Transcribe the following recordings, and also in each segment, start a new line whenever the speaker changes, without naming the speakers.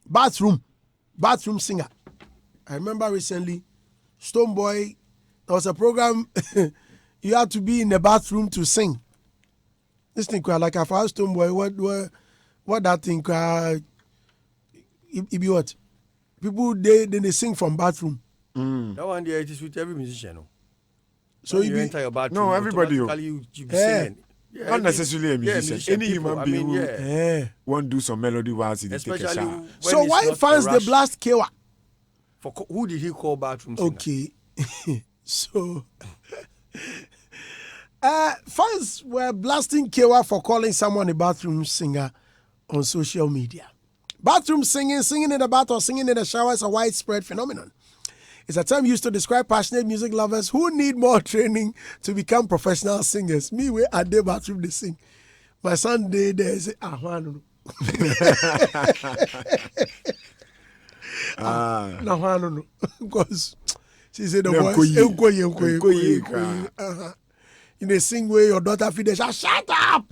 bathroom singer. I remember recently, Stonebwoy, there was a program you had to be in the bathroom to sing. This thing like if I asked Stonebwoy what that thing it be what? People they sing from bathroom.
That one there it is with every musician. No?
So
when you enter your bathroom,
no, everybody
automatically you be singing.
Yeah, not necessarily a musician. Any
people,
human being who want to do some melody whilst he take a shower.
So why fans they blast Kewa?
For who did he call bathroom singer?
Okay, so fans were blasting Kewa for calling someone a bathroom singer on social media. Bathroom singing in the bath or singing in the shower is a widespread phenomenon. It's a term used to describe passionate music lovers who need more training to become professional singers. Me, we at the bathroom they sing. My son they say, no. No. Because she said the voice, in the sing way your daughter feed the shut up.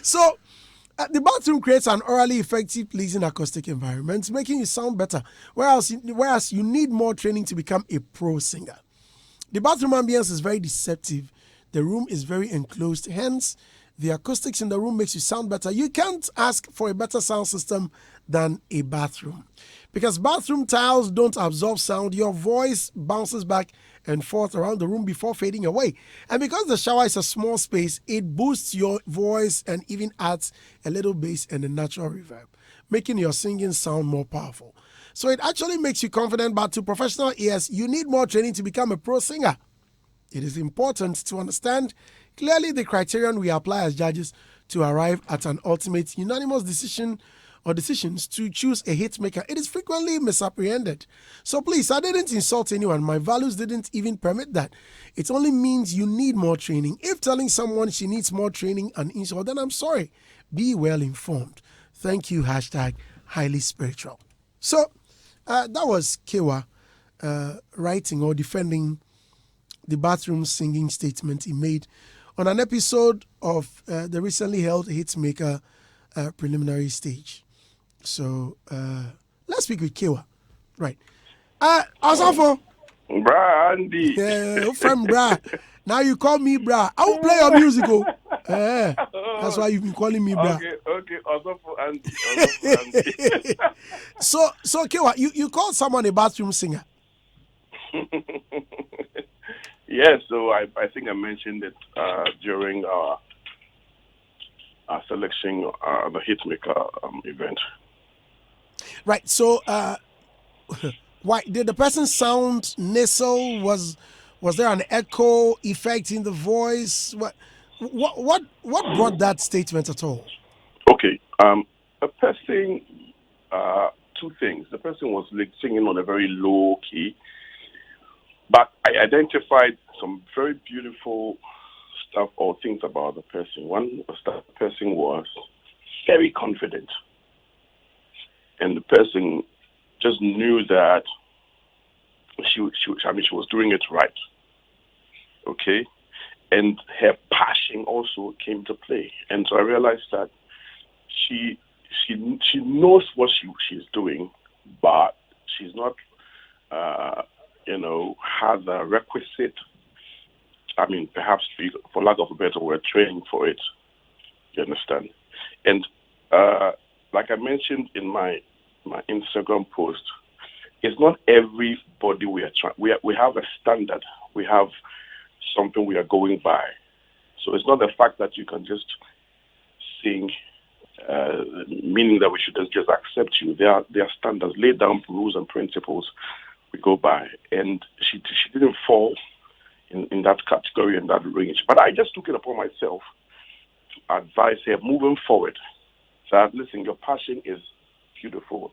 So the bathroom creates an orally effective, pleasing acoustic environment, making you sound better, whereas you need more training to become a pro singer. The bathroom ambience is very deceptive. The room is very enclosed, hence the acoustics in the room makes you sound better. You can't ask for a better sound system than a bathroom. Because bathroom tiles don't absorb sound, your voice bounces back and forth around the room before fading away. And because the shower is a small space, it boosts your voice and even adds a little bass and a natural reverb, making your singing sound more powerful. So it actually makes you confident, but to professional ears, you need more training to become a pro singer. It is important to understand clearly the criterion we apply as judges to arrive at an ultimate unanimous decision or decisions to choose a hit maker. It is frequently misapprehended. So please, I didn't insult anyone. My values didn't even permit that. It only means you need more training. If telling someone she needs more training an insult, then I'm sorry. Be well informed. Thank you, #highly spiritual. So that was Kewa writing or defending the bathroom singing statement he made on an episode of the recently held Hitmaker preliminary stage. So let's speak with Kewa. Right. Asafo.
Bra Andy.
Yeah, friend Bra. Now you call me Bra. I will play your music. That's why you've been calling me Bra.
Okay. Asafo Andy.
So Kewa, you called someone a bathroom singer.
Yes, so I think I mentioned it during our selection, the Hitmaker event.
Right. So, why did the person sound nasal? Was there an echo effect in the voice? What brought that statement at all?
Okay. A person, two things. The person was singing on a very low key, but I identified some very beautiful stuff or things about the person. One was that the person was very confident. And the person just knew that she was doing it right. Okay? And her passion also came to play. And so I realized that she knows what she's doing, but she's not, has a requisite, perhaps for lack of a better word, training for it. You understand? And like I mentioned in my Instagram post, it's not everybody we are trying. We have a standard. We have something we are going by. So it's not the fact that you can just sing, meaning that we should just accept you. There are standards, laid down rules and principles we go by. And she didn't fall in that category and that range. But I just took it upon myself to advise her moving forward that, listen, your passion is beautiful.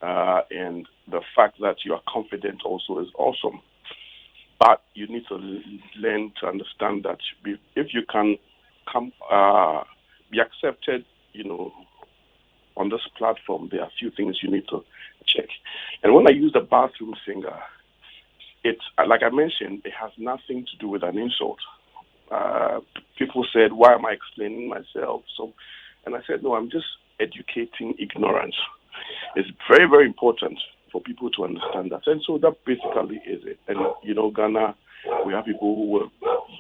And the fact that you are confident also is awesome. But you need to learn to understand that if you can be accepted, on this platform, there are a few things you need to check. And when I use the bathroom singer, it's, like I mentioned, it has nothing to do with an insult. People said, why am I explaining myself? So And I said, no, I'm just educating ignorance. It's very, very important for people to understand that. And so that basically is it. And, Ghana, we have people who will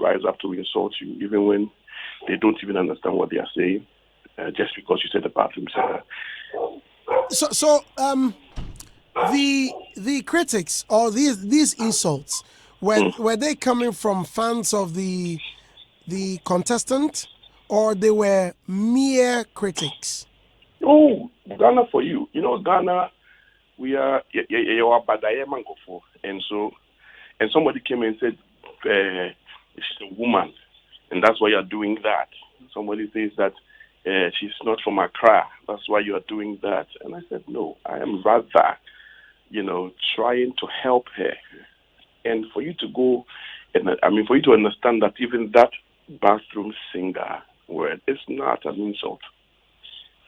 rise up to insult you, even when they don't even understand what they are saying, just because you said the bathroom singer.
So, the critics or these insults, were they coming from fans of the contestant, or they were mere critics?
Oh, Ghana for you. Ghana, we are and so, and somebody came and said, she's a woman, and that's why you're doing that. Somebody says that she's not from Accra, that's why you're doing that. And I said, no, I am rather, trying to help her. And for you to go, for you to understand that even that bathroom singer word is not an insult.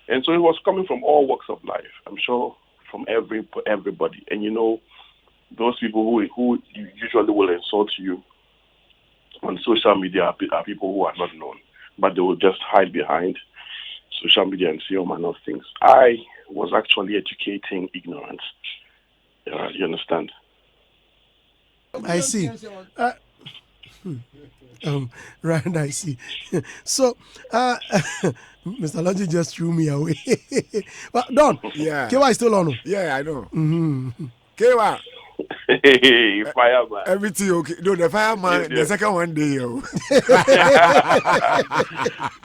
And so it was coming from all walks of life, I'm sure, from everybody. And those people who usually will insult you on social media are people who are not known, but they will just hide behind social media and say all manner of things. I was actually educating ignorance. You understand?
I see. Right, I see. So, Mr. Logic just threw me away. But Don,
Yeah.
Kewa is still on.
Yeah, I know.
Mm-hmm.
Kewa,
Hey, fireman.
everything okay? No, the fireman,
Yeah.
the second one day, yo.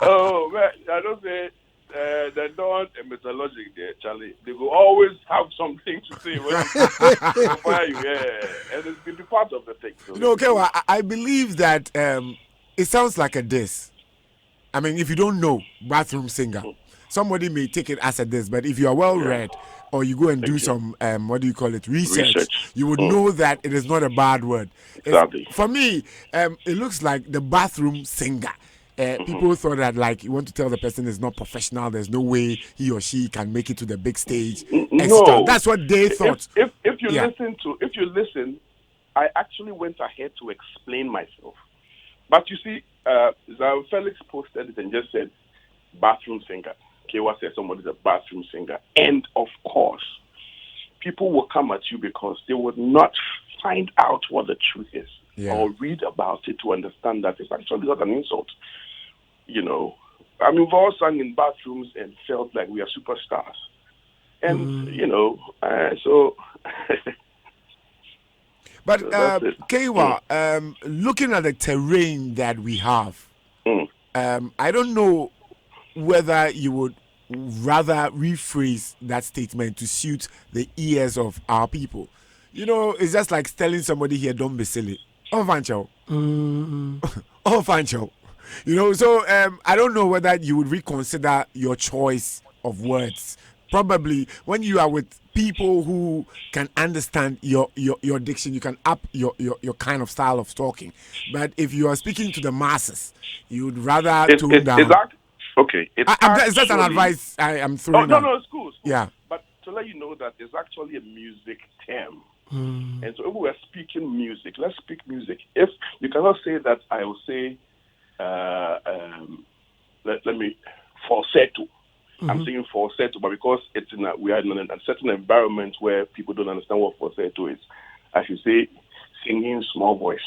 Oh, man, I don't say the Don and Mr. Logic there, Charlie. They will always have something to say when they fire you. Yeah, and it's been part of the thing. So.
Kewa, I believe that it sounds like a diss. I mean, if you don't know bathroom singer, somebody may take it as a diss, but if you are well read or you go and do some research, you would know that it is not a bad word.
Exactly.
For me, it looks like the bathroom singer. People thought that, like, you want to tell the person is not professional, there's no way he or she can make it to the big stage.
No,
that's what they thought.
If you listen, I actually went ahead to explain myself. But you see, Felix posted it and just said bathroom singer. Kewa said somebody's a bathroom singer, and of course, people will come at you because they would not find out what the truth is or read about it to understand that it's actually not an insult. We've all sung in bathrooms and felt like we are superstars. And, so...
But, Kewa, looking at the terrain that we have, I don't know whether you would rather rephrase that statement to suit the ears of our people. It's just like telling somebody here, don't be silly. Oh, Fancho. Oh, Fancho. So I don't know whether you would reconsider your choice of words. Probably when you are with people who can understand your diction, you can up your kind of style of talking. But if you are speaking to the masses, you would rather tone down. Is that an advice I am throwing out?
No, it's cool.
Yeah.
But to let you know that there's actually a music term. And so if we are speaking music, let's speak music. If you cannot say that, I will say, let me, falsetto. I'm saying falsetto, but because we are in a certain environment where people don't understand what falsetto is, I should say singing small voice.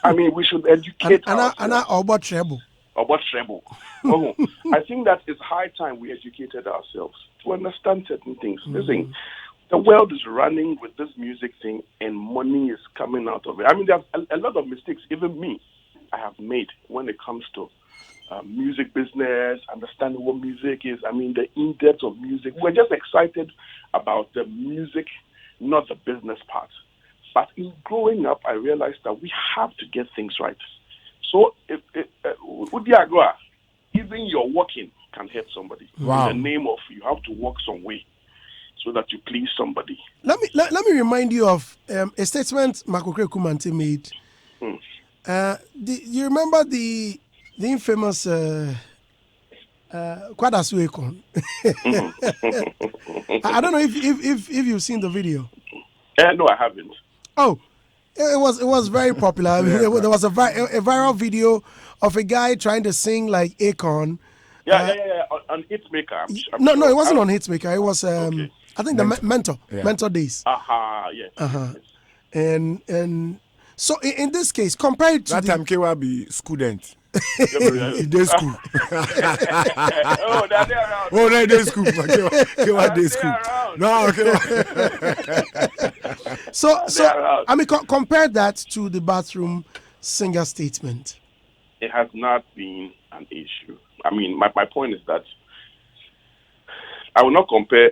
I mean, we should educate ourselves.
About treble.
I think that it's high time we educated ourselves to understand certain things. Listen, the world is running with this music thing, and money is coming out of it. I mean, there's a lot of mistakes, even me, I have made when it comes to music business, understanding what music is. I mean, the in-depth of music. We're just excited about the music, not the business part. But in growing up, I realized that we have to get things right. So, even your walking can hurt somebody.
Wow.
In the name of, you have to walk some way so that you please somebody.
Let me remind you of a statement Makokre Kumante made. You remember the infamous Kwadasu Ekon? I don't know if you've seen the video.
No, I haven't.
Oh, it was very popular. There was a viral video of a guy trying to sing like Akon.
Yeah. on Hitmaker.
No, it wasn't on Hitmaker. It was
Okay.
I think the Mentor
Yeah.
Mentor Days.
Yes.
And so in this case, compared to
That
the
time Kewa be student.
Yeah.
In day school.
Oh, they're around.
Oh, no, day school. Kewa day
They're
school.
around.
No, Kewa.
so
around.
I mean, compare that to the bathroom singer statement.
It has not been an issue. I mean, my point is that I will not compare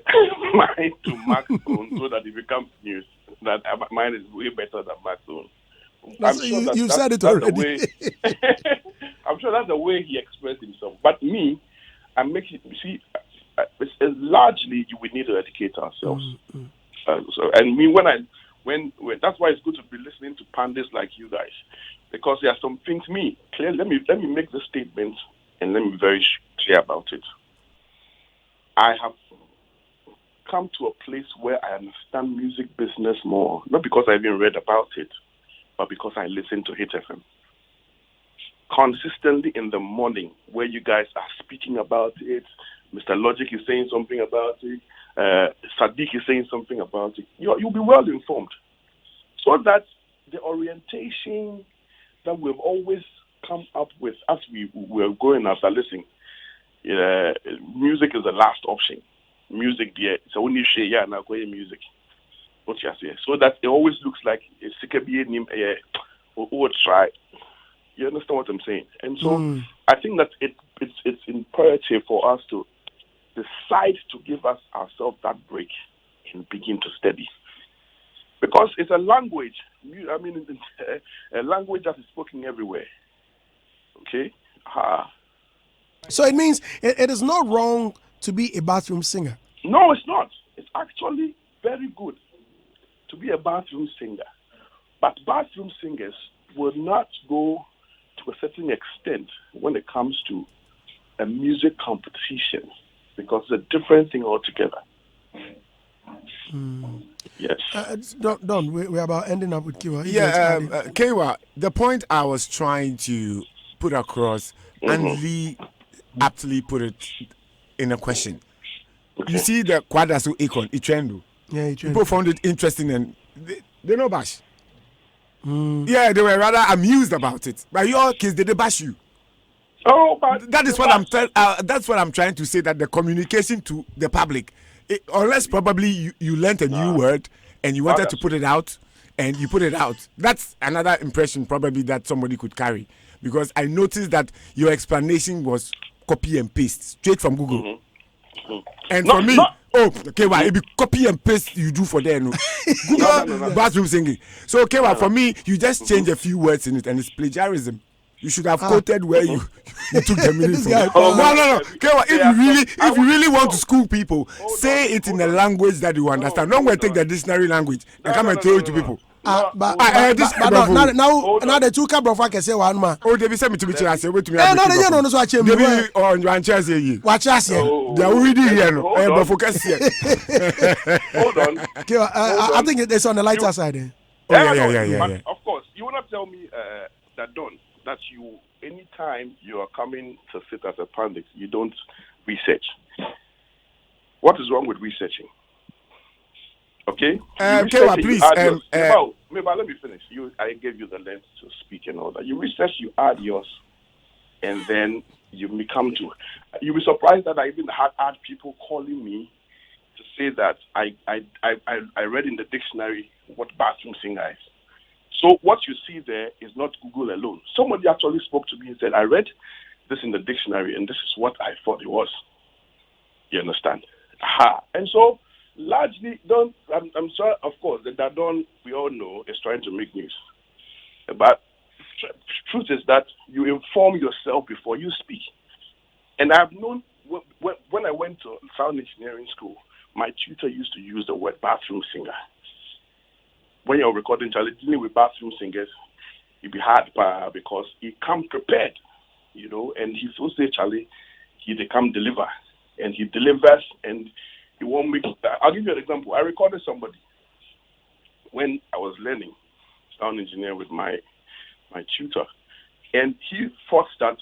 mine to Mac's own so that it becomes news. That mine is way better than Mac's own.
You've said it already.
I'm sure that's the way he expressed himself. But me, it's largely we need to educate ourselves. When that's why it's good to be listening to pandas like you guys, because there are some things. Clearly, let me make the statement and let me be very clear about it. I have come to a place where I understand music business more, not because I even read about it, but because I listen to Hit FM. Consistently in the morning, where you guys are speaking about it, Mr. Logic is saying something about it, Sadiq is saying something about it, you'll be well informed. So that the orientation that we've always come up with as we were growing after listening, music is the last option. Music, it's only share now music. What you say? So that it always looks like it's try. You understand what I'm saying? And so I think that it's imperative for us to decide to give ourselves that break and begin to study. Because it's a language. I mean, a language that is spoken everywhere. Okay?
So it means it is not wrong to be a bathroom singer.
No, it's not. It's actually very good to be a bathroom singer. But bathroom singers will not go to a certain extent when it comes to a music competition, because it's a different thing altogether. Yes.
Don, we're about ending up with Kiwa.
Kewa, the point I was trying to put across, and Lee aptly put it in a question.
Okay.
You see the Kwadaso Econ, Itrendo.
Yeah,
People found it interesting and they no bash. Yeah, they were rather amused about it. But your kids, they bash you.
Oh, but
That is what that's what I'm trying to say, that the communication to the public, unless probably you learnt a new word and you wanted to put it out and you put it out. That's another impression probably that somebody could carry, because I noticed that your explanation was copy and paste straight from Google. And for me, it be copy and paste you do for them. Google bathroom singing. So for me, you just change a few words in it and it's plagiarism. You should have quoted where you took the meaning from. No. If you really want to school people, say it in a language that you understand. Don't go and take the dictionary language and come and throw it to people.
Now the two cabrofa can say one man.
Oh, they be send me to be I say wait to me.
No, so I change.
They be on your chair say
watch us here.
They are already here no. But focus here.
Hold on.
I think it's on the lighter side.
Yeah.
Of course, you will not tell me that anytime you are coming to sit as a pundit, you don't research. What is wrong with researching? Okay?
Please.
Maybe let me finish. I gave you the lens to speak and all that. You research, you add yours, and then you become to. You'll be surprised that I even had people calling me to say that I read in the dictionary what bathroom singer is. So what you see there is not Google alone. Somebody actually spoke to me and said, I read this in the dictionary, and this is what I thought it was. You understand? And so, largely, I'm sorry, of course, that we all know, is trying to make news. But truth is that you inform yourself before you speak. And I've known, when I went to sound engineering school, my tutor used to use the word bathroom singer. When you're recording, Charlie, dealing with bathroom singers, it'd be hard because he come prepared, and he so say, Charlie, they come deliver. And he delivers, and he won't make. I'll give you an example. I recorded somebody when I was learning sound engineer with my tutor, and he thought that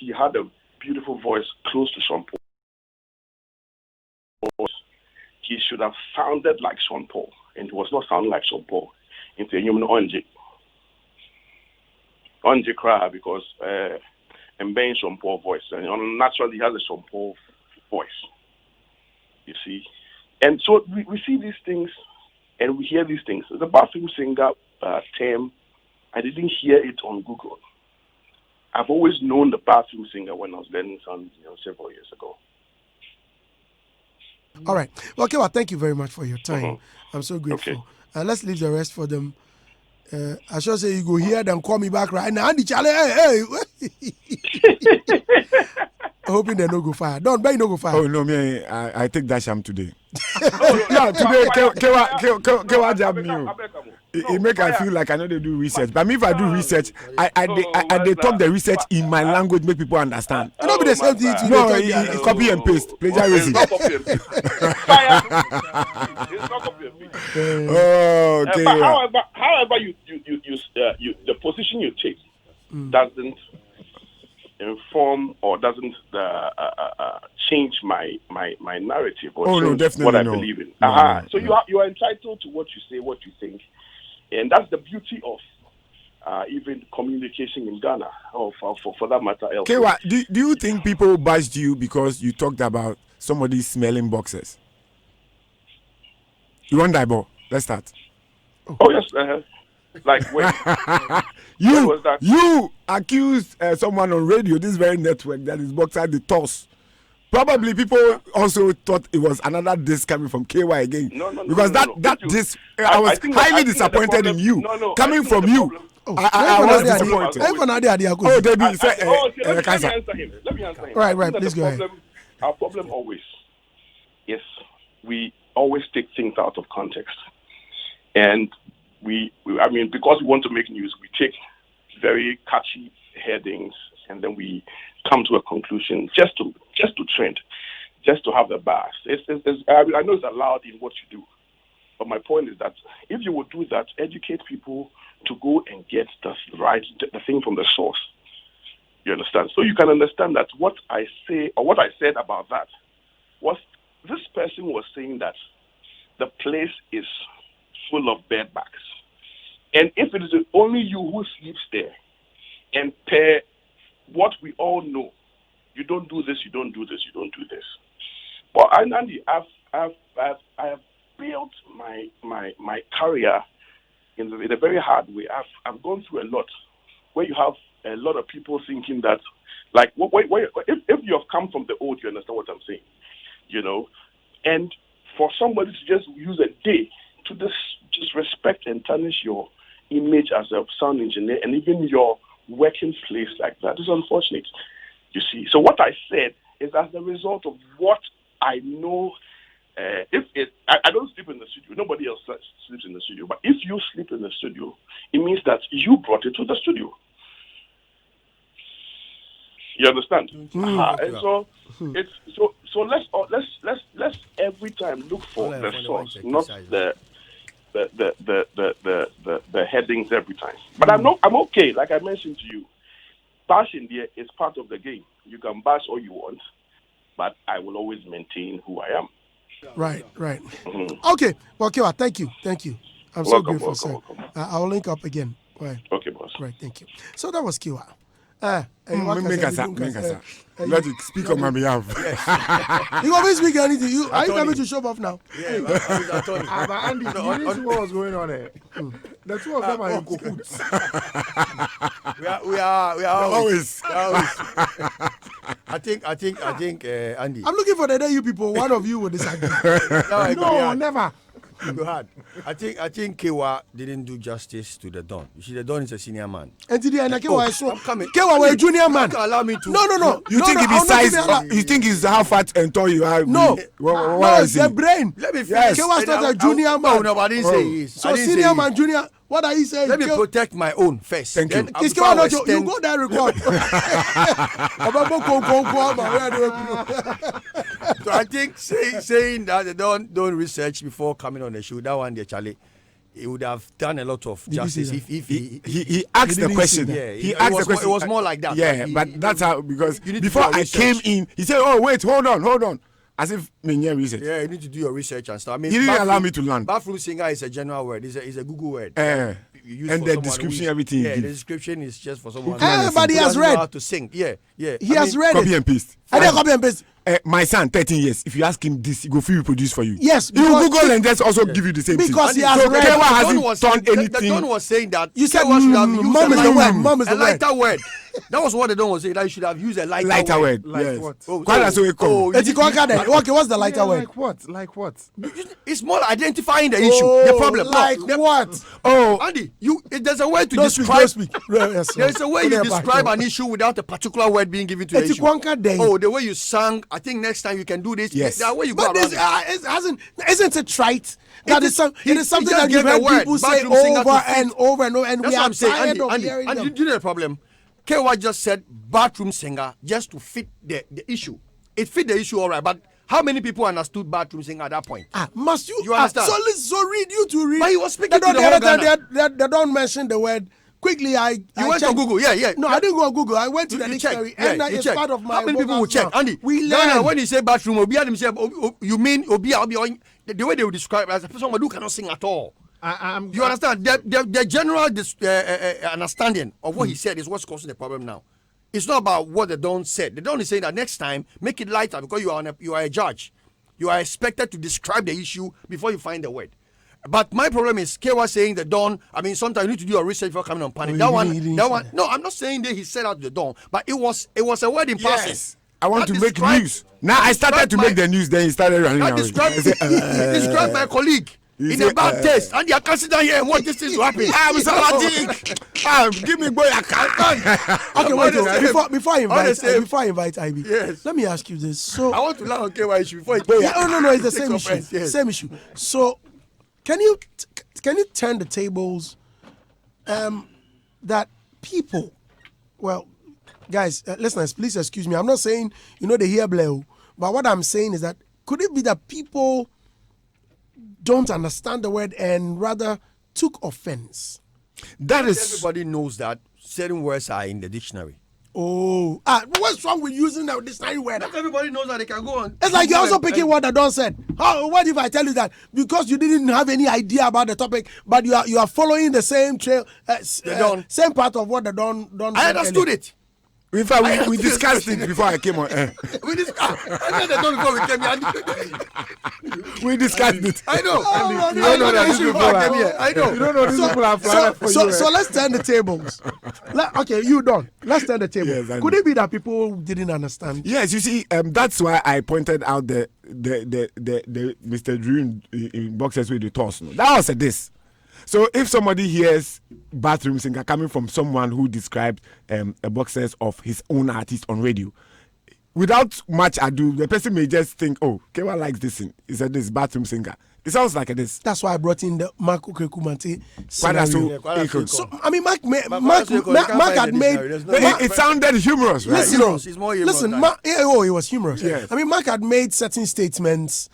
he had a beautiful voice close to Shampoo. he should have sounded like Sean Paul, and he was not sounding like Sean Paul. Into a human Onje cry because and being Sean Paul voice, and naturally he has a Sean Paul voice. You see, and so we see these things, and we hear these things. The bathroom singer term, I didn't hear it on Google. I've always known the bathroom singer when I was learning songs, several years ago.
All right. Well, Kewa, thank you very much for your time. I'm so grateful.
Okay.
Let's leave the rest for them. I should say you go here, then call me back right now. Andy Charlie, hey. Hoping they no go fire. Don't buy no go fire.
Oh no, me, I take that sham today. Yeah, today Kewa jab me. It make I feel like I know they do research. But me if I do research, I they talk the research in my language, make people understand.
I don't be the same thing.
No, copy and paste, plagiarism.
It's not copy and paste. It's not copy and paste.
Oh, okay.
But however, you the position you take doesn't inform or doesn't change my narrative or change what I believe in. So you are entitled to what you say, what you think, and that's the beauty of even communication in Ghana, or for that matter.
Kewa, do you think people bashed you because you talked about somebody smelling boxes? You want that ball? Let's start.
Oh yes. Like when
you accused someone on radio, this very network, that is boxer the toss. Probably people also thought it was another disc coming from KY again.
No,
because that disc, I was highly disappointed in you. Coming from you. I was disappointed. Oh, Debbie,
let me answer him.
Right, please go ahead.
Our problem always is we always take things out of context. And because we want to make news, we take very catchy headings and then we come to a conclusion just to trend, just to have the buzz. I know it's allowed in what you do, but my point is that if you would do that, educate people to go and get the thing from the source. You understand? So you can understand that what I say or what I said about that was this person was saying that the place is full of bedbugs. And if it is only you who sleeps there, and per what we all know, you don't do this, you don't do this, you don't do this. But Andy, I have built my career in a very hard way. I've gone through a lot, where you have a lot of people thinking that, like, if you have come from the old, you understand what I'm saying, and for somebody to just use a day to disrespect and tarnish your image as a sound engineer and even your working place like that is unfortunate. You see, so what I said is as a result of what I know. I don't sleep in the studio. Nobody else sleeps in the studio. But if you sleep in the studio, it means that you brought it to the studio. You understand? And so it's so let's every time look for the source, not the headings every time. But I'm okay. Like I mentioned to you, bashing there is part of the game. You can bash all you want, but I will always maintain who I am.
Right. Okay. Well, Kewa, thank you. I'm so grateful, sir. I'll link up again. Right.
Okay, boss.
Right. Thank you. So that was Kewa.
Logic, speak on my behalf.
You always speak anything. Are you coming to show off now?
Yeah, but
Andy, you didn't see what was going on there. The two of them are in cahoots.
We are always. I think, Andy.
I'm looking for the day you people. One of you will disagree.
No, never.
I think Kewa didn't do justice to the Don. You see, the Don is a senior man.
And today, Kewa is so.
I'm coming.
Kewa was a junior man.
Allow me to.
No.
You think if his size? You think he's how fat and tall you are?
No.
What
It's the brain.
Let me finish.
Yes. Kewa's not a junior man.
No, but I didn't say he is.
So senior man, junior. What are you saying?
Let me protect my own first.
Thank you.
Is Kewa not you go there record?
So I think saying that they don't research before coming on the show, that one, Charlie, he would have done a lot of justice if
he asked the question.
Yeah,
he asked the question.
It was more like that.
Yeah, but that's how, because before I came in, he said, "Oh wait, hold on." As if me research.
Yeah, you need to do your research and stuff. I mean,
He didn't allow me to learn.
Bathroom singer is a general word. It's a Google word.
And the description, everything.
Yeah, the description is just for someone.
Everybody
who
has
doesn't know
read.
how to sing. Yeah.
He has read
Copy
it.
and paste.
I didn't copy and paste.
My son, 13 years. If you ask him this, he go free reproduce for you.
Yes,
He will
because-
Google and just also give you the same
Because
thing.
he has
so
read.
Kewa
The
hasn't
Don
done anything.
The Don was saying that
You said
Kewa should have used
mom is the word. Mom is
a
the word.
lighter word. That was what the Don was saying. That you should have used a lighter word.
word. Yes.
what?
Quite as we come.
It's okay, what's the lighter word?
Like what?
It's more identifying the issue, the problem.
Like
what?
Oh,
Andy, there's a way to
Don't speak,
describe.
don't speak. Yes,
There's a way you describe an issue without a particular word being given to the issue. Oh, the way you sang. I think next time you can do this.
Yes.
That way you go
But
around
this isn't it trite? That
is-
it is something
just
that you've
gave a
heard
word,
people say
bathroom singer to
over
fit.
and over and over, and
That's
we
what
are
I'm saying,
tired
Andy.
of
And
hearing them.
you know the problem? KY just said bathroom singer just to fit the issue. It fit the issue all right, but how many people understood bathroom singer at that point?
Must you?
You understand?
So read you to read.
But he was speaking to the
other
whole
time they don't mention the word. Quickly, I
went
checked.
to Google, yeah.
No, I didn't go on Google. I went to the
You
dictionary,
check,
and
you
it's
check.
part of my.
How many people will check,
now.
Andy?
We
No,
learn.
when you say bathroom, Obi himself, you mean Obi? The way they will describe it as a person who cannot sing at all. You understand? The general understanding of what he said is what's causing the problem now. It's not about what the Don said. The Don is saying that next time, make it lighter because you are a judge. You are expected to describe the issue before you find the word. But my problem is Kewa saying the Don. I mean, sometimes you need to do your research before coming on panic. That one. No, I'm not saying that he said out the Don, but it was a word in passing.
yes. I want
That
to make
describes-
news. Now I started to
describes
make the news. Then he started running
That
away.
describes my colleague in a bad taste, and I can't sit down here and watch this thing to happen.
Mr. Matic. Give me boy. I can't.
Okay, wait. Before I invite
Honestly,
Ivy,
yes.
let me ask you this. So
I want to learn on KY issue before it
no, it's the
takes
same
offense,
issue.
yes.
Same issue. So, can you turn the tables? That people, well, guys, listeners, please excuse me. I'm not saying they hear blue, but what I'm saying is that could it be that people don't understand the word and rather took offense?
That is.
Everybody knows that certain words are in the dictionary.
Oh, what's wrong with using the dictionary word?
Not everybody knows that they can go on.
It's like you're also picking what the Don said. What if I tell you that because you didn't have any idea about the topic, but you are following the same trail, same part of what the Don said?
I understood it.
In fact, we discussed it before I came on.
We discussed. I know the Don before we came here.
We discussed it.
I know.
You don't know that these people are.
I know.
You don't know these people are flying for you.
So let's turn the tables. Okay, you done. Let's turn the table.
Yes, I
Could
know.
it be that people didn't understand?
Yes, you see, that's why I pointed out the Mr. Drew in boxers with the toss. No? That was a diss. So if somebody hears bathroom singer coming from someone who described a boxers of his own artist on radio, without much ado, the person may just think, "Oh, Kewa likes this. He said this bathroom singer." It sounds like a diss.
That's why I brought in the Mark Okekumate
Quite
scenario.
so,
I mean, Mark had made.
it sounded humorous, right?
Listen,
It's more humorous
listen.
than-
It was humorous.
Yes.
I mean, Mark had made certain statements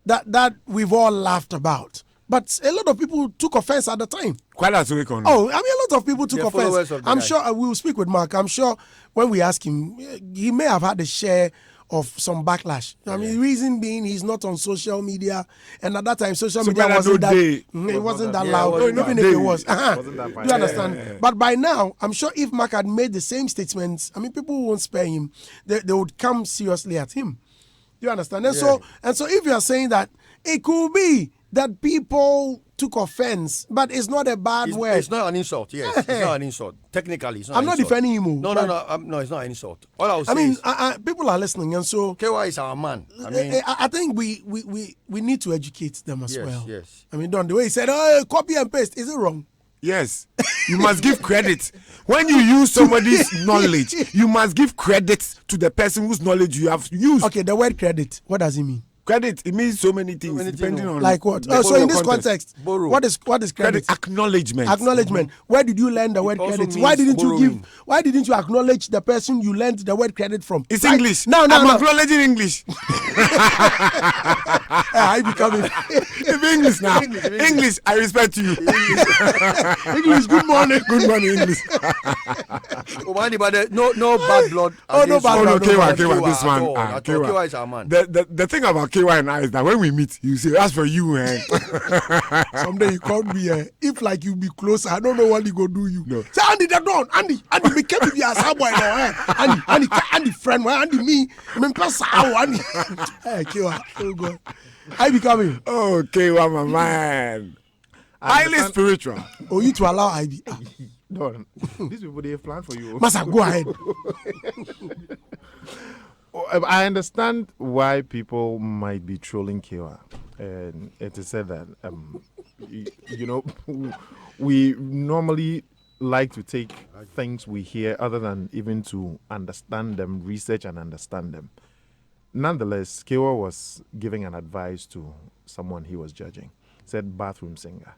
that we've all laughed about, but a lot of people took offense at the time.
Quite as we can.
Oh, I mean, a lot of people took
They're followers
offense.
of the
I'm
guy.
sure we will speak with Mark. I'm sure when we ask him, he may have had a share of some backlash. I mean, the reason being he's not on social media, and at that time, social media
brother,
wasn't
no
that.
day.
It wasn't that
Yeah,
loud.
it wasn't
Even
that
if it
day.
was,
Wasn't that
do
bad.
you understand? But by now, I'm sure if Mark had made the same statements, I mean, people won't spare him. They would come seriously at him. Do you understand? And so if you are saying that it could be that people took offense, but it's not a bad word.
It's not an insult. Yes, it's not an insult. Technically, it's not.
I'm
an
not
insult.
defending him.
No, no, it's not an insult. All I will say
I mean,
is,
people are listening, and so
KY is our man. I mean,
I think we need to educate them as
Yes,
well.
yes.
I mean, Don, the way he said, "Oh, copy and paste," is it wrong?
Yes, you must give credit. When you use somebody's knowledge, you must give credit to the person whose knowledge you have used.
Okay, the word credit, what does it mean?
Credit, it means so many things depending on
like what. So in this context, what is credit?
Acknowledgement.
Acknowledgement. Where did you learn the word credit? Why didn't you acknowledge the person you learned the word credit from?
It's English.
No.
I'm acknowledging English.
I become
English now. English, I respect you.
English. Good morning.
Good morning, English.
But no bad blood.
No bad blood.
KY, this one.
KY is our man.
The thing about KY and I is that when we meet, you say, "That's for you."
Someday you call me. If like you be closer, I don't know what he go do you.
No.
Say Andy, they're done. Andy, me came to be a boy now. Andy, friend, Andy, me person. Andy. Hey, KY, oh God, I be coming.
Oh, KY, my man. Highly spiritual.
Oh, you to allow IB.
No, these people they have planned for you.
Masa, go ahead.
I understand why people might be trolling KY, and it is said that we normally like to take things we hear other than even to understand them, research and understand them. Nonetheless, KY was giving an advice to someone he was judging. Said bathroom singer.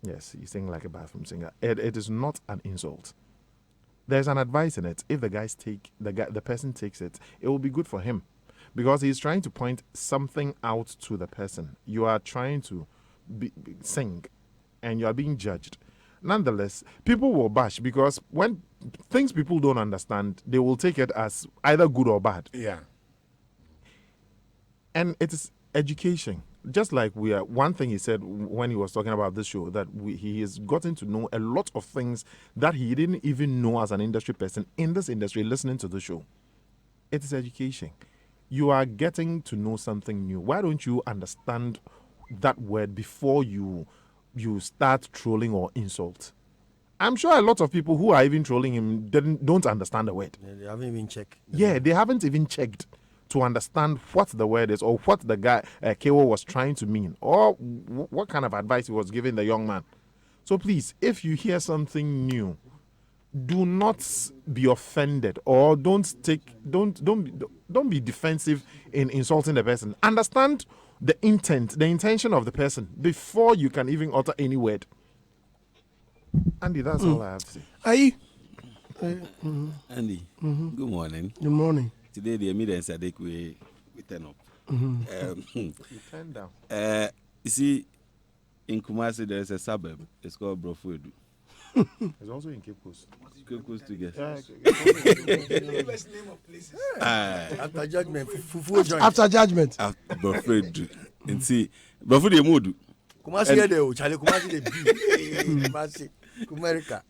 Yes, you sing like a bathroom singer. It is not an insult. There's an advice in it. If the person takes it, it will be good for him, because he's trying to point something out to the person. You are trying to sing, and you are being judged. Nonetheless, people will bash, because when things people don't understand, they will take it as either good or bad.
Yeah.
And it is education. Just like one thing he said when he was talking about this show, that he has gotten to know a lot of things that he didn't even know as an industry person in this industry listening to the show. It is education. You are getting to know something new. Why don't you understand that word before you start trolling or insult? I'm sure a lot of people who are even trolling him don't understand the word.
They haven't even checked.
Yeah, they haven't even checked to understand what the word is, or what the guy Kewo was trying to mean, or what kind of advice he was giving the young man. So please, if you hear something new, do not be offended, or don't be defensive in insulting the person. Understand the intention of the person before you can even utter any word. Andy, that's all I have to say.
Aye.
Andy, good morning.
Good morning.
Today the Amida and Sadiq we turn up.
You turn down.
You see, in Kumasi there is a suburb. It's called Brofuedu.
It's also in Cape Coast.
Cape Coast together.
After judgment,
After judgment.
Brofuedu. And see, Brofuedu Modu.
Kumasi here dey, Charlie Kumasi dey be. Kumasi,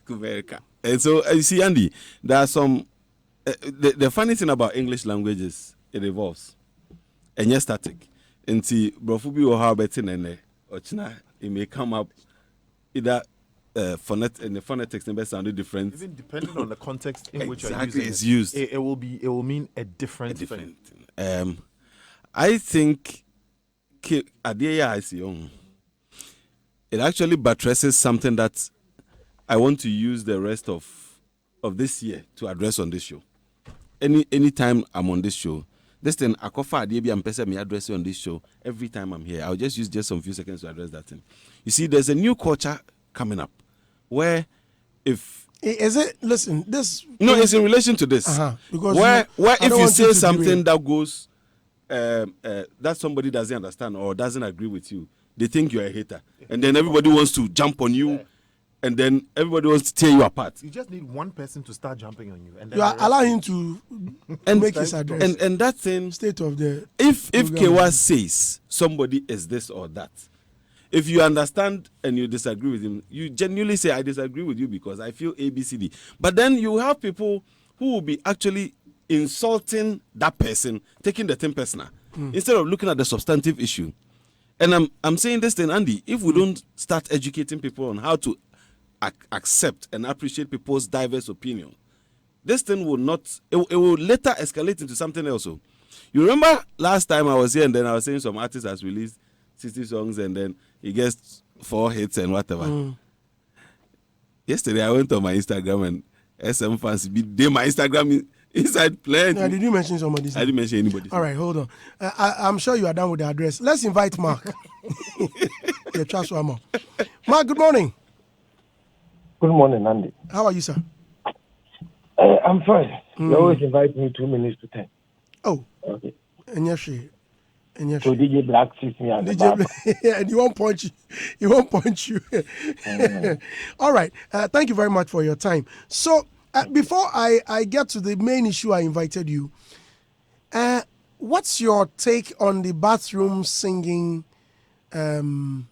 Kumerica.
And so you see, Andy, there are some. The funny thing about English language is it evolves, and you're static. And see, Brofubi or how better than or China, it may come up either and the phonetics may sound different. Even
depending on the context in which
it's used,
it will mean a different thing.
I think it actually buttresses something that I want to use the rest of this year to address on this show. Anytime I'm on this show, this thing Akofa Adebi and Pesa me address on this show every time I'm here. I'll just use some few seconds to address that thing. You see, there's a new culture coming up where it's in relation to this.
Because
where if you say something that goes that somebody doesn't understand or doesn't agree with you, they think you're a hater, and then everybody wants to jump on you. And then everybody wants to tear you apart.
You just need one person to start jumping on you, and then
you allow him to make his address.
And that thing,
state of the.
If Kewa says somebody is this or that, if you understand and you disagree with him, you genuinely say, I disagree with you because I feel A, B, C, D. But then you have people who will be actually insulting that person, taking the thing personal, instead of looking at the substantive issue. And I'm saying this thing, Andy, if we don't start educating people on how to accept and appreciate people's diverse opinion, this thing will not, it will later escalate into something else. So, you remember last time I was here and then I was saying some artist has released 60 songs and then he gets 4 hits and whatever. Yesterday I went on my Instagram and SM fans, my Instagram Inside plenty.
Did you mention somebody's
I
name?
didn't mention anybody's
All right, hold on. I'm sure you are done with the address. Let's invite Mark. Yeah, trust one more. Mark, good morning.
Good morning, Andy.
How are you, sir?
I'm fine. You always invite me 2 minutes to 10.
Oh,
okay.
And yes,
so DJ Black sees me as a barber.
and he won't punch you. He won't punch you. All right. Thank you very much for your time. So before I get to the main issue I invited you, what's your take on the bathroom singing? How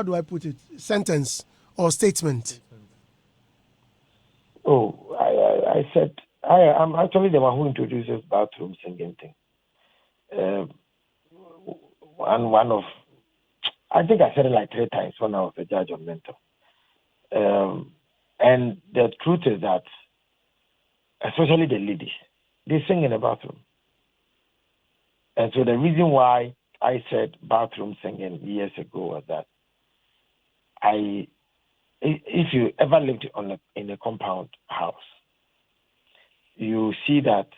do I put it? Sentence or statement?
Oh, I said I'm actually the one who introduces bathroom singing thing. One of, I think I said it like 3 times when I was a judge of mentor. And the truth is that, especially the ladies, they sing in the bathroom. And so the reason why I said bathroom singing years ago was that if you ever lived in a compound house, you see that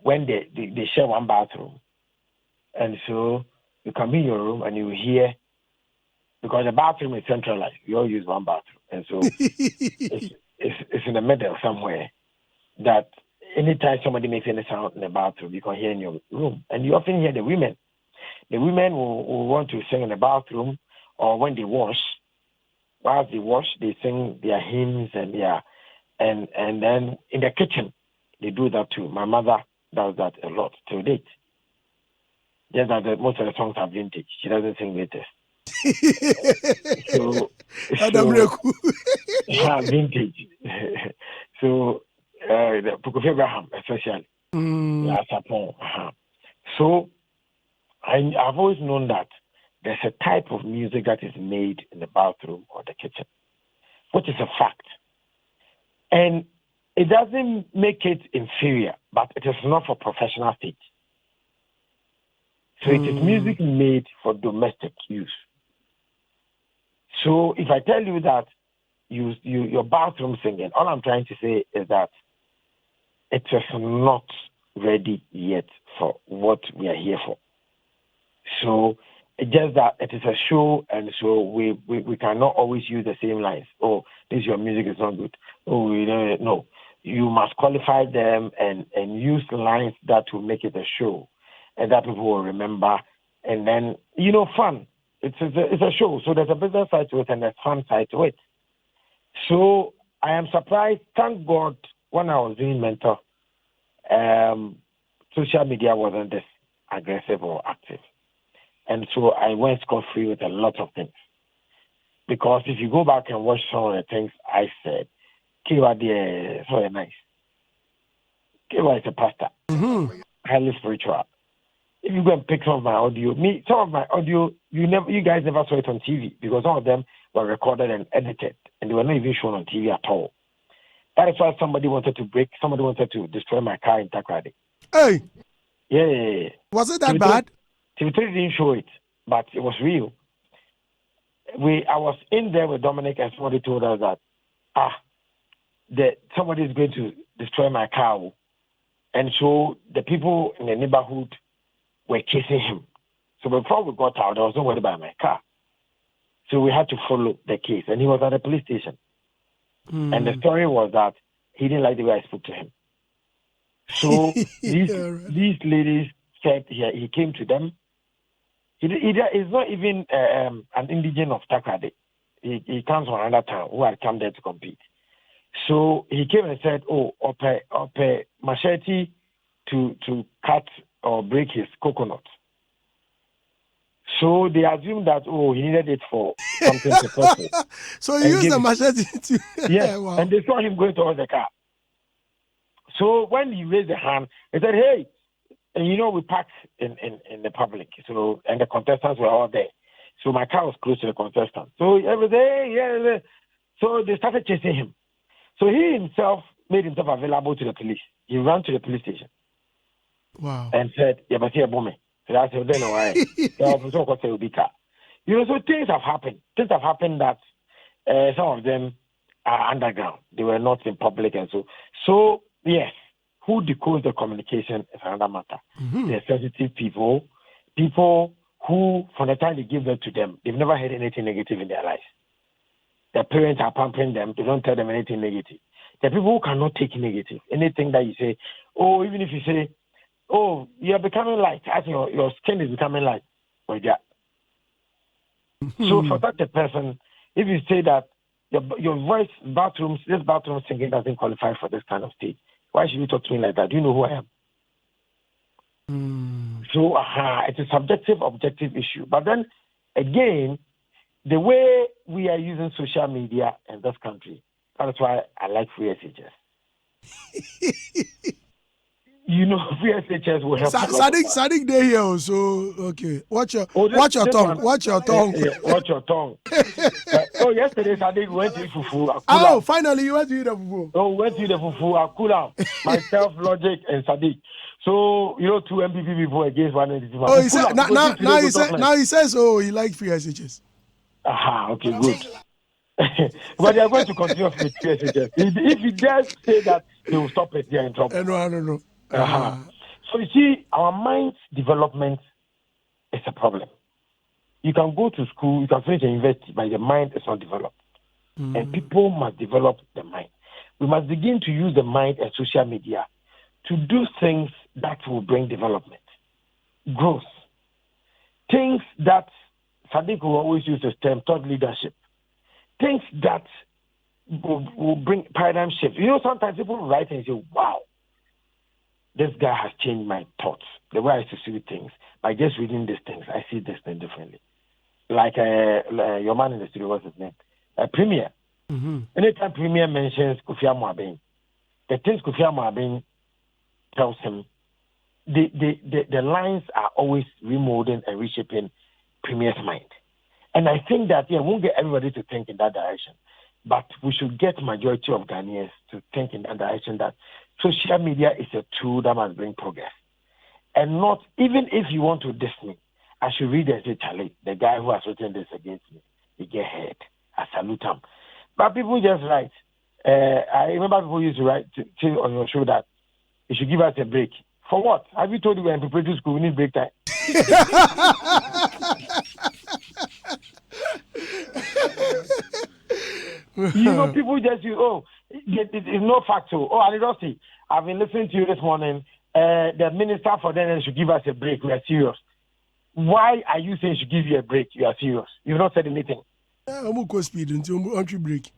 when they share one bathroom, and so you come in your room and you hear, because the bathroom is centralized, you all use one bathroom, and so it's in the middle somewhere, that anytime somebody makes any sound in the bathroom, you can hear in your room. And you often hear the women. The women will want to sing in the bathroom, or when they wash. Whilst they wash, they sing their hymns and then in the kitchen, they do that too. My mother does that a lot till date. Just that most of the songs are vintage. She doesn't sing latest. Vintage. So the Pukofi Abraham especially. So I've always known that there's a type of music that is made in the bathroom or the kitchen, which is a fact. And it doesn't make it inferior, but it is not for professional stage. So it is music made for domestic use. So if I tell you that your bathroom singing, all I'm trying to say is that it is not ready yet for what we are here for. So it's just that it is a show, and so we cannot always use the same lines. Oh, this your music is not good. Oh, we don't know. You must qualify them and use lines that will make it a show, and that people will remember. And then fun. It's a show, so there's a business side to it and a fun side to it. So I am surprised. Thank God, when I was doing mentor, social media wasn't this aggressive or active. And so I went scot-free with a lot of things. Because if you go back and watch some of the things I said, Kiwa is so nice. Kiwa is a pastor, highly spiritual. If you go and pick some of my audio, you guys never saw it on TV because some of them were recorded and edited, and they were not even shown on TV at all. That is why somebody wanted to destroy my car in Takrady.
Hey!
Yeah.
Was it that bad?
TV3 didn't show it, but it was real. I was in there with Dominic, and somebody told us that somebody is going to destroy my car. And so the people in the neighborhood were chasing him. So before we got out, there was nobody by my car. So we had to follow the case. And he was at the police station. And the story was that he didn't like the way I spoke to him. So these ladies said he came to them. He's not even an indigent of Takrady. He comes from another town who had come there to compete. So he came and said, ope machete to cut or break his coconut. So they assumed that, he needed it for something successful.
So he used the machete to...
Yes, wow. And they saw him going towards the car. So when he raised the hand, he said, hey, and we parked in the public, so, and the contestants were all there. So my car was close to the contestants. So every day, so they started chasing him. So he himself made himself available to the police. He ran to the police station.
Wow.
And said, yeah, but here, boom. So that's the then why. So things have happened. Things have happened that some of them are underground. They were not in public, and so yes. Who decodes the communication is another matter. They're sensitive people who, from the time they give birth to them, they've never heard anything negative in their lives. Their parents are pampering them. They don't tell them anything negative. There are people who cannot take negative. Anything that you say, even if you say, you're becoming light, I think your skin is becoming light. So for such a person, if you say that your voice, this bathroom singing doesn't qualify for this kind of stage, why should you talk to me like that? Do you know who I am? So it's a subjective, objective issue. But then, again, the way we are using social media in this country, that's why I like free SHS. Free SHS will help.
Sadiq day here also. Okay. Watch your tongue. Watch your tongue.
Watch your tongue. Yesterday Sadiq went to eat fufu.
Finally you went to eat the fufu.
Went to eat the fufu. I cool out. Myself, Logic, and Sadiq. So, 2 MPP people against one entity.
He said, now he says, he likes free SHS.
Okay, good. But they are going to continue with free SHS. If he dares say that, they will stop it. They are in trouble.
I know.
So you see, our mind's development is a problem. You can go to school, you can finish a university, but the mind is not developed. And people must develop the mind. We must begin to use the mind and social media to do things that will bring development, growth. Things that Sadiq will always use the term thought leadership. Things that will bring paradigm shift. Sometimes people write and say, wow, this guy has changed my thoughts, the way I used to see things. By just reading these things, I see this thing differently. Like your man in the studio, what's his name? Premier. Anytime Premier mentions Kofi Amwabeng, the things Kofi Amwabeng tells him, the lines are always remolding and reshaping Premier's mind. And I think that, we won't get everybody to think in that direction, but we should get majority of Ghanaians to think in that direction, that social media is a tool that must bring progress. And not, even if you want to diss me, I should read and say, Charlie, the guy who has written this against me, he get hurt. I salute him. But people just write. I remember people used to write on your show that you should give us a break. For what? Have you told you we're in preparatory school, we need break time? People just use, it's no fact. Alidosi, I've been listening to you this morning. The minister for them should give us a break. We are serious. Why are you saying should give you a break? You are serious. You've not said anything.
I'm going to speed until entry break.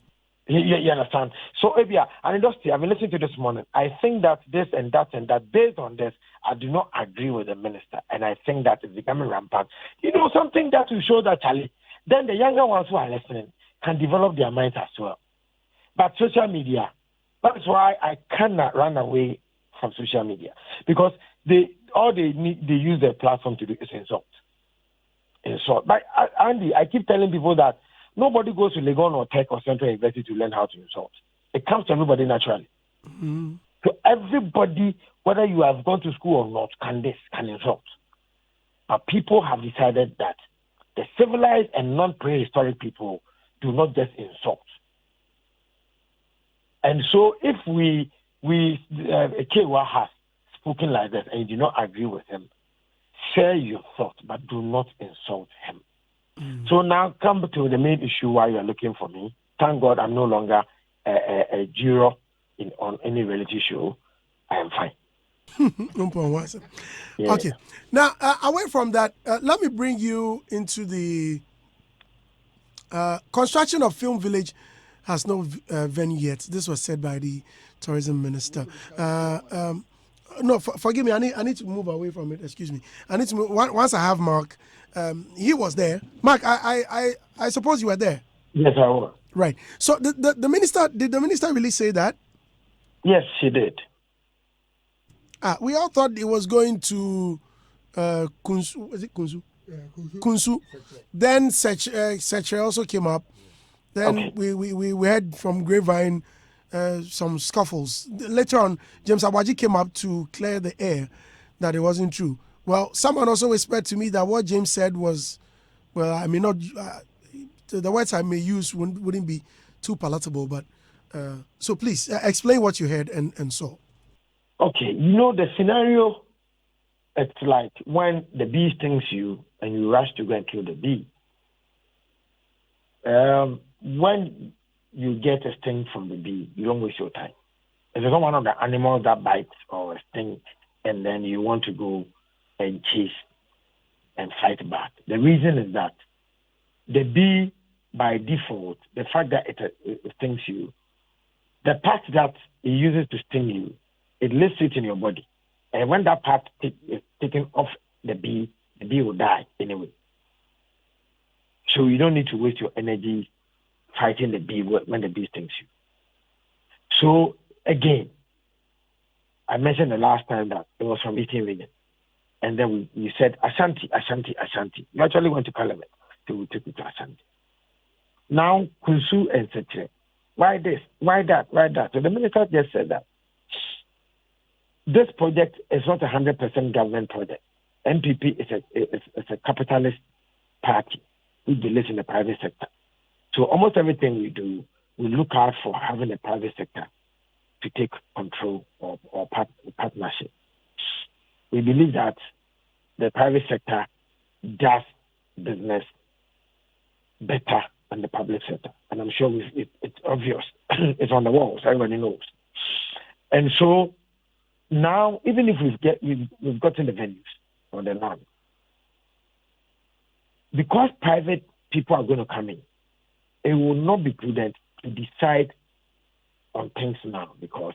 You understand? So, Alidosi, I've been listening to this morning. I think that this and that, based on this, I do not agree with the minister. And I think that it's becoming rampant. Something that will show that, Charlie, then the younger ones who are listening can develop their minds as well. But social media, that's why I cannot run away from social media, because they use their platform to do is insult. But Andy, I keep telling people that nobody goes to Legon or Tech or Central University to learn how to insult. It comes to everybody naturally. So everybody, whether you have gone to school or not, can insult. But people have decided that the civilized and non-prehistoric people do not just insult. And so if Kewa has spoken like that and you do not agree with him, share your thoughts, but do not insult him. So now come to the main issue why you are looking for me. Thank God I'm no longer a juror on any reality show. I am fine.
No problem. Okay. Now, away from that, let me bring you into the construction of Film Village has no venue yet. This was said by the tourism minister. No, forgive me. I need to move away from it. Excuse me. I need to move. Once I have Mark, he was there. Mark, I suppose you were there.
Yes, I was.
Right. So the minister, did the minister really say that?
Yes, she did.
We all thought it was going to Kunsu. Was it Kunsu? Yeah, Kunsu. Then Seche also came up. Then we heard from Grapevine some scuffles. Later on, James Abaji came up to clear the air that it wasn't true. Well, someone also whispered to me that what James said was, well, I may not, the words I may use wouldn't be too palatable, but So please explain what you heard and saw.
Okay, the scenario, it's like when the bee stings you and you rush to go and kill the bee. When you get a sting from the bee, you don't waste your time. If it's not one of the animals that bites or sting, and then you want to go and chase and fight back. The reason is that the bee, by default, the fact that it stings you, the part that it uses to sting you, it lifts it in your body. And when that part is taken off the bee will die anyway. So you don't need to waste your energy fighting the bee when the bee stings you. So again, I mentioned the last time that it was from Eastern region. And then we said Ashanti, Ashanti, Ashanti. We actually went to Parliament, so we took it to Ashanti. Now, Kunsu and Setre. Why this? Why that? Why that? So the minister just said that this project is not a 100% government project. NPP is a capitalist party who believes in the private sector. So almost everything we do, we look out for having a private sector to take control or partnership. We believe that the private sector does business better than the public sector. And I'm sure it's obvious. It's on the walls. Everybody knows. And so now, even if we've gotten the venues or the land, because private people are going to come in, it will not be prudent to decide on things now because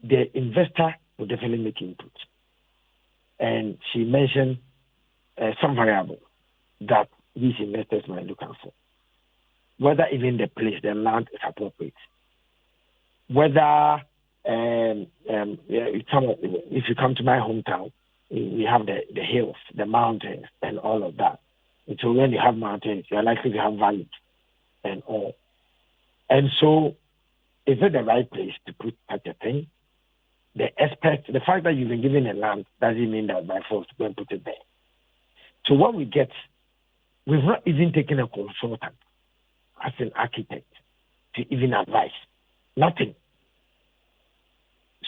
the investor will definitely make input. And she mentioned some variable that these investors might look out for. Whether even the place, the land is appropriate. Whether, if you come to my hometown, we have the hills, the mountains, and all of that. And so when you have mountains, you're likely to have valleys and all. And so, is it the right place to put such a thing? The fact that you've been given a land doesn't mean that by force go and put it there. So what we get, we've not even taken a consultant as an architect to even advise. Nothing.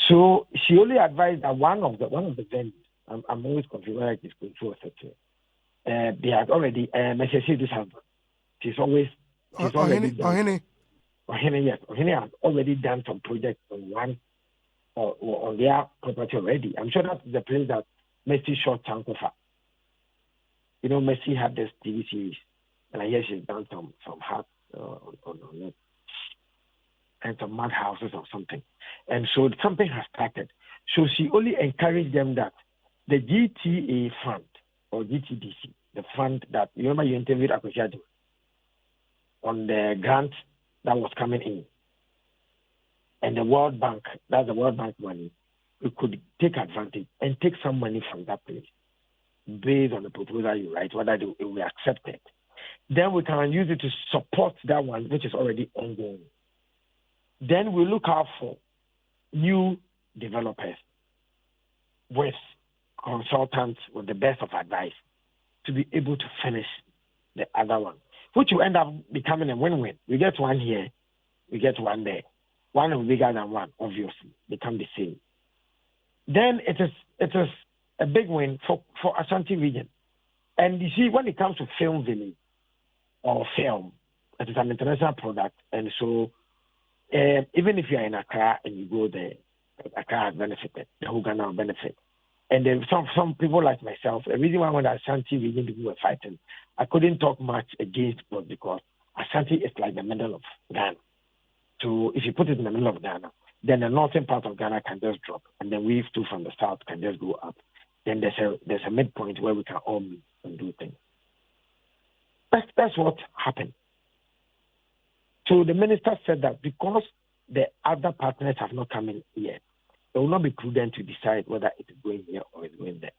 So she only advised that one of the venues, I'm always confused whether it is control or sector. They had already this husband. She's already done. Yes. Ohene has already done some projects on one or on their property already. I'm sure that's the place that Messi shot Sankofa. Messi had this TV series, and I hear she's done some hard on it, and some mad houses or something. And so something has started. So she only encouraged them that the GTA fund or GTDC, the fund that, you remember you interviewed Akwesiado on the grant that was coming in, and the World Bank, that's the World Bank money, we could take advantage and take some money from that place based on the proposal you write, whether it will be accepted. Then we can use it to support that one, which is already ongoing. Then we look out for new developers with consultants with the best of advice to be able to finish the other one, which will end up becoming a win-win. We get one here, we get one there. One is bigger than one, obviously, become the same. Then it is a big win for Ashanti region. And you see, when it comes to film village or film, it is an international product. And so even if you are in Accra and you go there, Accra has benefited, the whole Ghana will benefit. And then some people like myself, the reason why when the Ashanti region people were fighting, I couldn't talk much against it because Ashanti is like the middle of Ghana. So if you put it in the middle of Ghana, then the northern part of Ghana can just drop, and then we too from the south can just go up. Then there's a midpoint where we can all meet and do things. That's what happened. So the minister said that because the other partners have not come in yet, it will not be prudent to decide whether it is going here or it's going there.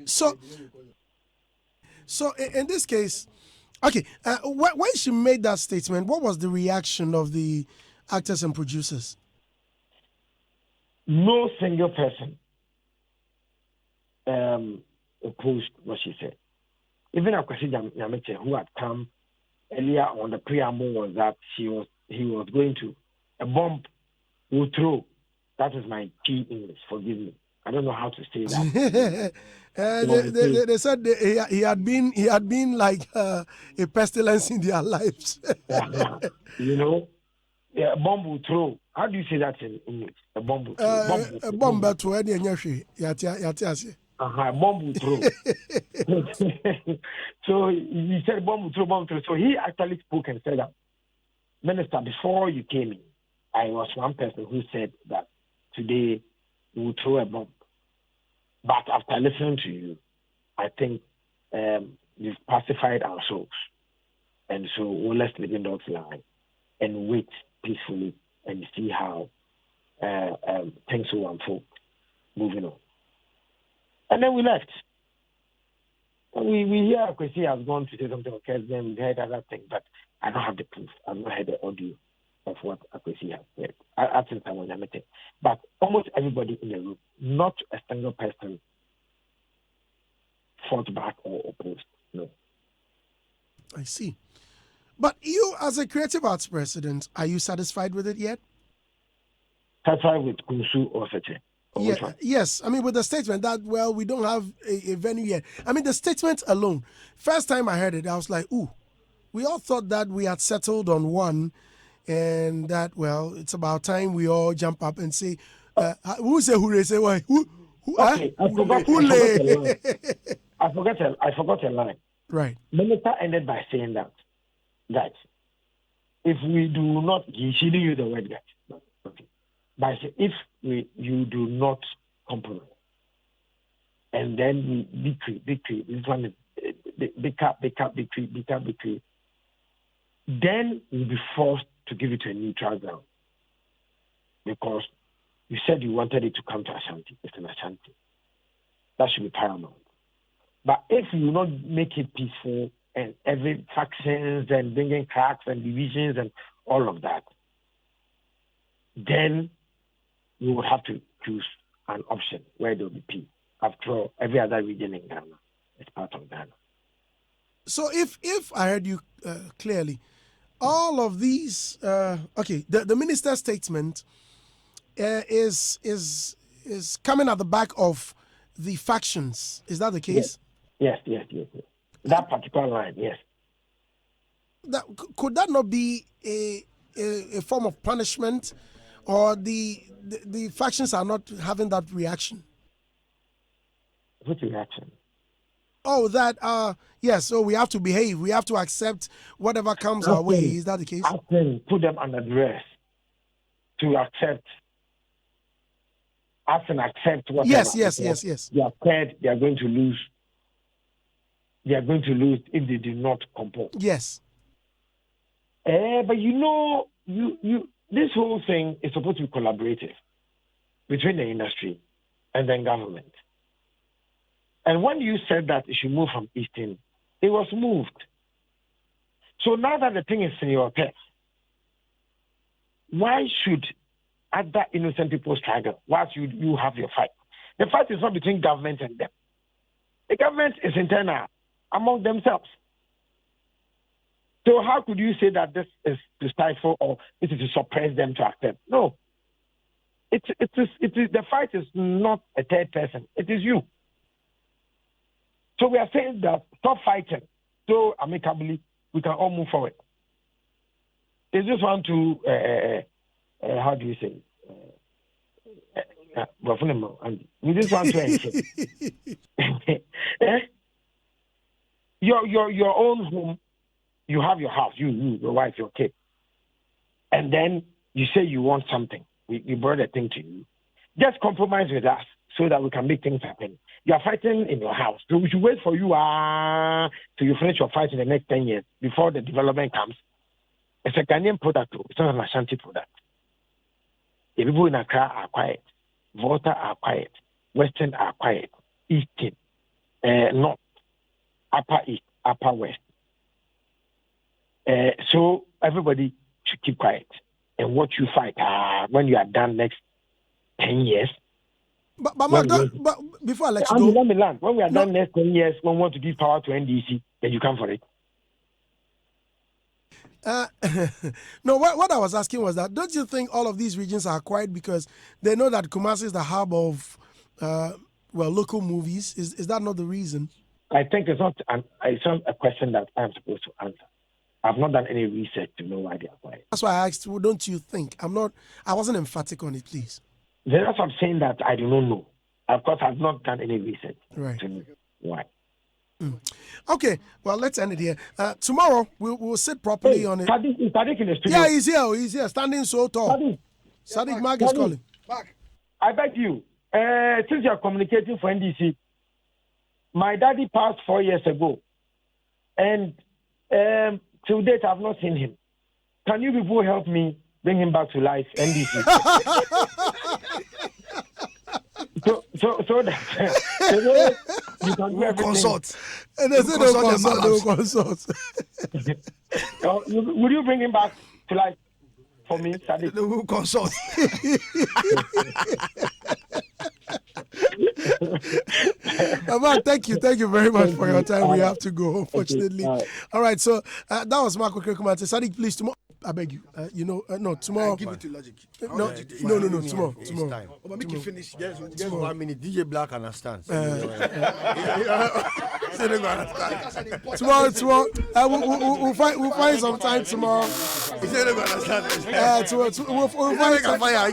So in this case, okay, when she made that statement, what was the reaction of the actors and producers?
No single person opposed what she said. Even Akwesi Nyamete, who had come earlier on the preamble, was that she was he was going to, a bomb will throw. That is my P English. Forgive me. I don't know how to say that.
They said he had been like a pestilence in their lives.
You know, a bomb will throw. How do you say that in English? A bomb will throw.
A bomb will throw.
A bomb will throw. So he said bomb will throw. So he actually spoke and said that, Minister, before you came in, I was one person who said that today we will throw a bomb. But after listening to you, I think you've pacified our souls. And so let's live in God's line and wait peacefully and see how things will unfold. Moving on. And then we left. And we hear Kwesi has gone to say something, okay, then we heard other things, but I don't have the proof. I've not heard the audio of what Kwesi has said. I think I was admitted. But almost everybody in the room, not a single person, fought back or opposed. No.
I see. But you, as a creative arts president, are you satisfied with it yet?
Satisfied with Kunsu or Seche?
Yeah, yes. I mean, with the statement that, well, we don't have a venue yet. I mean, the statement alone, first time I heard it, I was like, ooh, we all thought that we had settled on one and that, well, it's about time we all jump up and say, who say hooray? Say why? Who?
Okay, I forgot a line.
Right.
Minister ended by saying that if we do not, she didn't use the word that. Okay. But if you do not compromise, and then we decree, this one is big up, decree, then we'll be forced to give it to a neutral ground. Because you said you wanted it to come to Ashanti. It's an Ashanti. That should be paramount. But if you not make it peaceful and every factions and bringing cracks and divisions and all of that, then you will have to choose an option where there will be peace. After all, every other region in Ghana is part of Ghana.
So if I heard you clearly, all of these, the minister's statement is coming at the back of the factions. Is that the case?
Yes. That particular line, yes.
Could that not be a form of punishment, or the factions are not having that reaction?
What reaction?
Oh, that yes. So we have to behave. We have to accept whatever comes our way. Is that the case?
I think put them under duress to accept. Accept whatever.
Yes.
They are scared they are going to lose. They are going to lose if they do not compose.
Yes.
But you this whole thing is supposed to be collaborative between the industry and then government. And when you said that it should move from Eastern, it was moved. So now that the thing is in your pet, why should other innocent people struggle whilst you have your fight? The fight is not between government and them. The government is internal among themselves. So how could you say that this is to stifle or it is to suppress them to accept? No. It is the fight is not a third person. It is you. So we are saying that stop fighting. So amicably, we can all move forward. They just want to, how do you say? We just want to your own home. You have your house, you, your wife, your kid. And then you say you want something. We brought a thing to you. Just compromise with us so that we can make things happen. You are fighting in your house. So we should wait for you till you finish your fight in the next 10 years before the development comes. It's a Ghanaian product. It's not an Ashanti product. The people in Accra are quiet. Volta are quiet. Western are quiet. Eastern, North, Upper East, Upper West. So everybody should keep quiet. And what you fight when you are done next 10 years.
But before I let you go,
let me land. When we are done next 10 years, when we want to give power to NDC, then you come for it.
No, what I was asking was that don't you think all of these regions are quiet because they know that Kumasi is the hub of local movies? Is that not the reason?
I think it's not a question that I'm supposed to answer. I've not done any research to know why they are quiet.
That's why I asked, well, don't you think? I wasn't emphatic on it, please.
That's what I'm saying, that I do not know. Of course, I've not done any research to know why.
Okay, well, let's end it here. Tomorrow, we'll sit properly on it.
Sadiq in the studio.
Yeah, he's here, standing so tall. Sadiq Mark is calling.
Mark, I beg you, since you're communicating for NDC, my daddy passed 4 years ago, and to date, I've not seen him. Can you people help me bring him back to life, NDC? so that you can do everything.
Consult.
And they said they will consult.
Would you bring him back to life for me, Sadiq?
They will consult.
Mark, thank you very much for your time. We have to go, unfortunately. All right, so that was Marco Krekumante. Sadiq, please, tomorrow, I beg you, no, tomorrow.
Give it to Logic.
No, tomorrow.
But make you finish. Just 1 minute. DJ Black understands.
Tomorrow, we'll find some time tomorrow. We'll find some fire.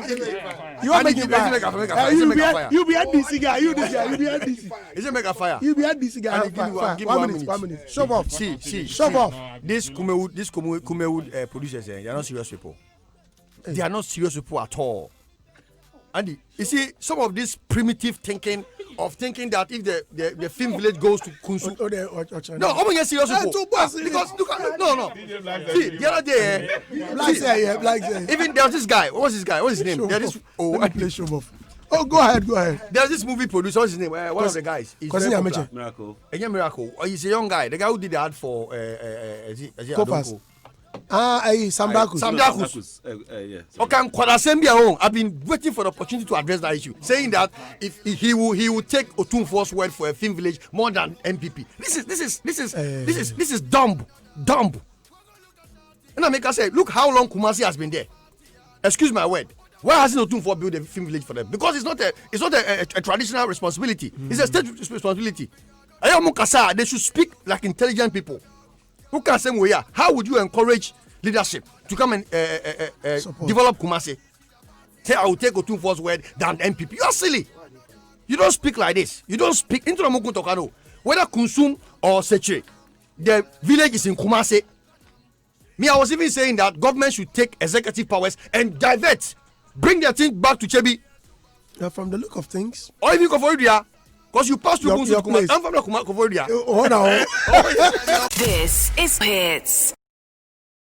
You want to make it fire? You be NDC guy. You this guy. You be NDC.
Is it make a fire?
You be NDC guy.
Give 1 minute.
1 minute. Shove off.
Shove off. This Kumewood producers, they are not serious people. They are not serious people at all. And you see, some of this primitive thinking that if the film village goes to Kunsu, no, I'm going to serious people. Because look at no. See, the other day, even there was this guy. What's his name? There's this.
Oh, go ahead.
There's this movie producer. What's his name? One of the guys.
Miracle.
Miracle. He's a young guy. The guy who did the ad for
Kopas. Samdakus.
Yes.
Okay, I've been waiting for the opportunity to address that issue, saying that if he will take Otunfo's word for a film village more than MPP. This is dumb. And I make us say, look how long Kumasi has been there. Excuse my word. Why hasn't Otunfo built a film village for them? Because it's not a traditional responsibility. It's a state responsibility. They should speak like intelligent people. Who can say, well, yeah, how would you encourage leadership to come and develop Kumasi? Say, I will take Otunfo's word than MPP. You are silly. You don't speak like this. You don't speak into the Mokun Tokano. Whether Kunsum or Seche, the village is in Kumasi. I was even saying that government should take executive powers and divert, bring their thing back to Chebi.
From the look of things.
Or even Koforidua. Because you pass through Kumasi. I'm from the Koforidua.
This
is Hitz.